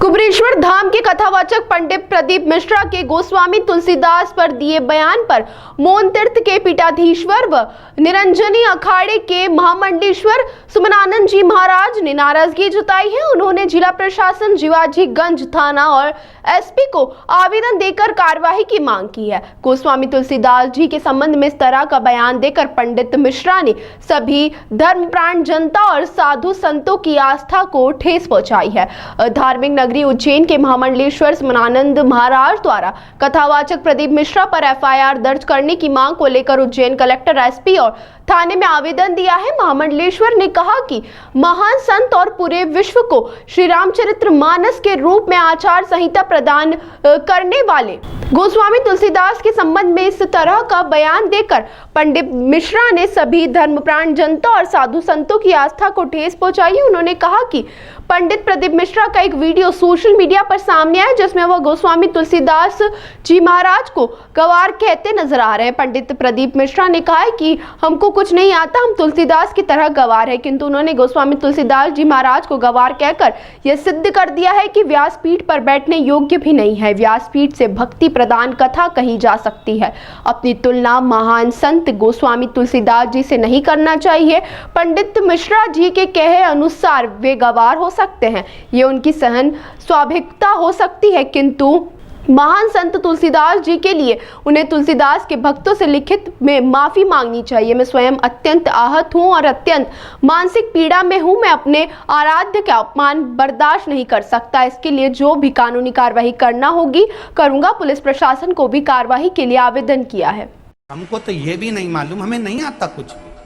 कुबरेश्वर धाम के कथावाचक पंडित प्रदीप मिश्रा के गोस्वामी तुलसीदास पर दिए बयान पर मौन तीर्थ के पीठाधीश्वर व निरंजनी अखाड़े के महामंडलेश्वर सुमनानंद जी महाराज ने नाराजगी जताई है। उन्होंने जिला प्रशासन जीवाजीगंज थाना और एसपी को आवेदन देकर कार्रवाई की मांग की है। गोस्वामी तुलसीदास जी के संबंध में इस तरह का बयान देकर पंडित मिश्रा ने सभी धर्मप्राण जनता और साधु संतों की आस्था को ठेस पहुंचाई है। धार्मिक नगरी उज्जैन के महामंडलेश्वर सुमनानंद महाराज द्वारा कथावाचक प्रदीप मिश्रा पर एफआईआर दर्ज करने की मांग को लेकर उज्जैन कलेक्टर, एसपी और थाने में आवेदन दिया है। महामंडलेश्वर ने कहा कि महान संत और पूरे विश्व को श्री रामचरित्र मानस के रूप में आचार संहिता प्रदान करने वाले गोस्वामी तुलसीदास के संबंध में इस तरह का बयान देकर पंडित मिश्रा ने सभी धर्मप्राण जनता और साधु संतों की आस्था को ठेस पहुंचाई। उन्होंने कहा कि पंडित प्रदीप मिश्रा का एक वीडियो सोशल मीडिया पर सामने आया जिसमें वह गोस्वामी तुलसीदास जी महाराज को गवार कहते नजर आ रहे हैं। पंडित प्रदीप मिश्रा ने कहा है कि हमको कुछ नहीं आता, हम तुलसीदास की तरह गवार है, किंतु उन्होंने गोस्वामी तुलसीदास जी महाराज को गवार कहकर यह सिद्ध कर दिया है कि व्यासपीठ पर बैठने योग्य भी नहीं है। व्यासपीठ से भक्ति प्रदान कथा कही जा सकती है, अपनी तुलना महान संत गोस्वामी तुलसीदास जी से नहीं करना चाहिए। पंडित मिश्रा जी के कहे अनुसार वे गवार हो सकते हैं, ये उनकी सहन स्वाभाविकता हो सकती है, किंतु महान संत तुलसीदास जी के लिए उन्हें तुलसीदास के भक्तों से लिखित में माफी मांगनी चाहिए। मैं स्वयं अत्यंत आहत हूं और अत्यंत मानसिक पीड़ा में हूं। मैं अपने आराध्य का अपमान बर्दाश्त नहीं कर सकता। इसके लिए जो भी कानूनी कार्रवाई करना होगी करूंगा। पुलिस प्रशासन को भी कार्रवाई के लिए आवेदन किया है। हमको तो ये भी नहीं मालूम, हमें नहीं आता,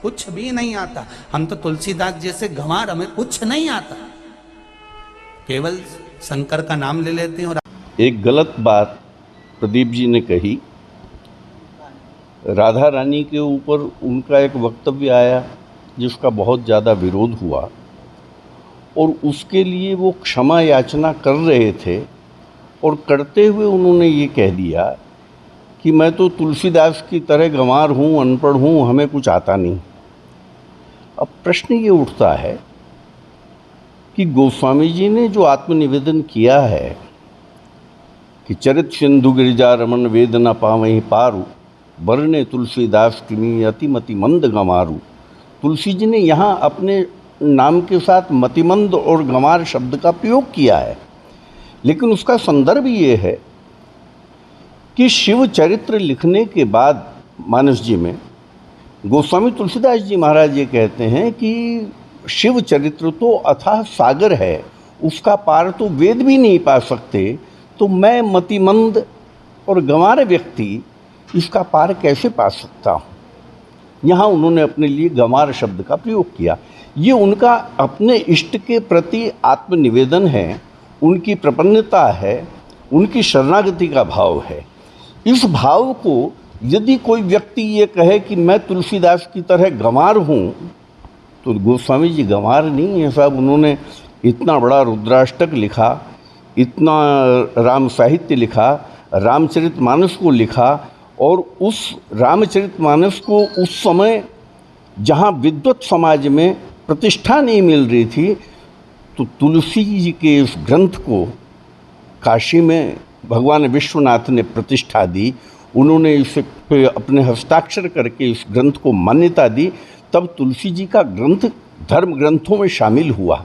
कुछ भी नहीं आता। हम तो तुलसीदास जैसे गंवार, हमें कुछ नहीं आता, केवल शंकर का नाम ले लेते हैं। और एक गलत बात प्रदीप जी ने कही, राधा रानी के ऊपर उनका एक वक्तव्य आया जिसका बहुत ज़्यादा विरोध हुआ और उसके लिए वो क्षमा याचना कर रहे थे और करते हुए उन्होंने ये कह दिया कि मैं तो तुलसीदास की तरह गंवार हूँ, अनपढ़ हूँ, हमें कुछ आता नहीं। अब प्रश्न ये उठता है कि गोस्वामी जी ने जो आत्मनिवेदन किया है कि चरित सिंधु गिरिजा रमन वेद न पावहीं पारु, बरने तुलसीदास किमी अतिमति मंद गंवारू। तुलसी जी ने यहाँ अपने नाम के साथ मतिमंद और गंवार शब्द का प्रयोग किया है, लेकिन उसका संदर्भ ये है कि शिव चरित्र लिखने के बाद मानस जी में गोस्वामी तुलसीदास जी महाराज ये कहते हैं कि शिव चरित्र तो अथाह सागर है, उसका पार तो वेद भी नहीं पा सकते, तो मैं मतिमंद और गंवार व्यक्ति इसका पार कैसे पा सकता हूँ। यहाँ उन्होंने अपने लिए गंवार शब्द का प्रयोग किया। ये उनका अपने इष्ट के प्रति आत्मनिवेदन है, उनकी प्रपन्नता है, उनकी शरणागति का भाव है। इस भाव को यदि कोई व्यक्ति ये कहे कि मैं तुलसीदास की तरह गंवार हूँ, तो गोस्वामी जी गंवार नहीं है साहब। उन्होंने इतना बड़ा रुद्राष्टक लिखा, इतना राम साहित्य लिखा, रामचरितमानस को लिखा, और उस रामचरितमानस को उस समय जहाँ विद्वत समाज में प्रतिष्ठा नहीं मिल रही थी, तो तुलसी जी के इस ग्रंथ को काशी में भगवान विश्वनाथ ने प्रतिष्ठा दी। उन्होंने इसे अपने हस्ताक्षर करके इस ग्रंथ को मान्यता दी। तब तुलसी जी का ग्रंथ धर्म ग्रंथों में शामिल हुआ।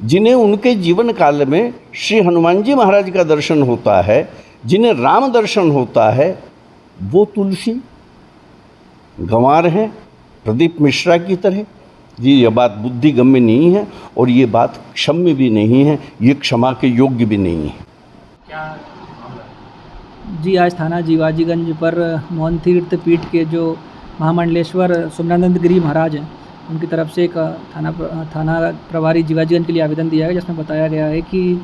जिन्हें उनके जीवन काल में श्री हनुमान जी महाराज का दर्शन होता है, जिन्हें राम दर्शन होता है, वो तुलसी गंवार हैं प्रदीप मिश्रा की तरह। जी, ये बात बुद्धिगम्य नहीं है और ये बात क्षम्य भी नहीं है, ये क्षमा के योग्य भी नहीं है। जी, आज थाना जीवाजीगंज पर मोहन तीर्थ पीठ के जो महामंडलेश्वर सुमनानंद गिरी महाराज हैं, उनकी तरफ से एक थाना प्रभारी जीवाजीगंज के लिए आवेदन दिया है, जिसमें बताया गया है कि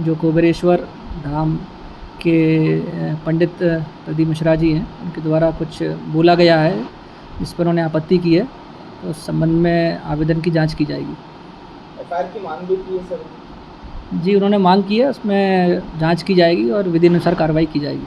जो कुबरेश्वर धाम के पंडित प्रदीप मिश्रा जी हैं, उनके द्वारा कुछ बोला गया है जिस पर उन्होंने आपत्ति की है, तो उस संबंध में आवेदन की जांच की जाएगी। एफआईआर की मांग भी की है सर? जी, उन्होंने मांग की है, उसमें जांच की जाएगी और विधि अनुसार कार्रवाई की जाएगी।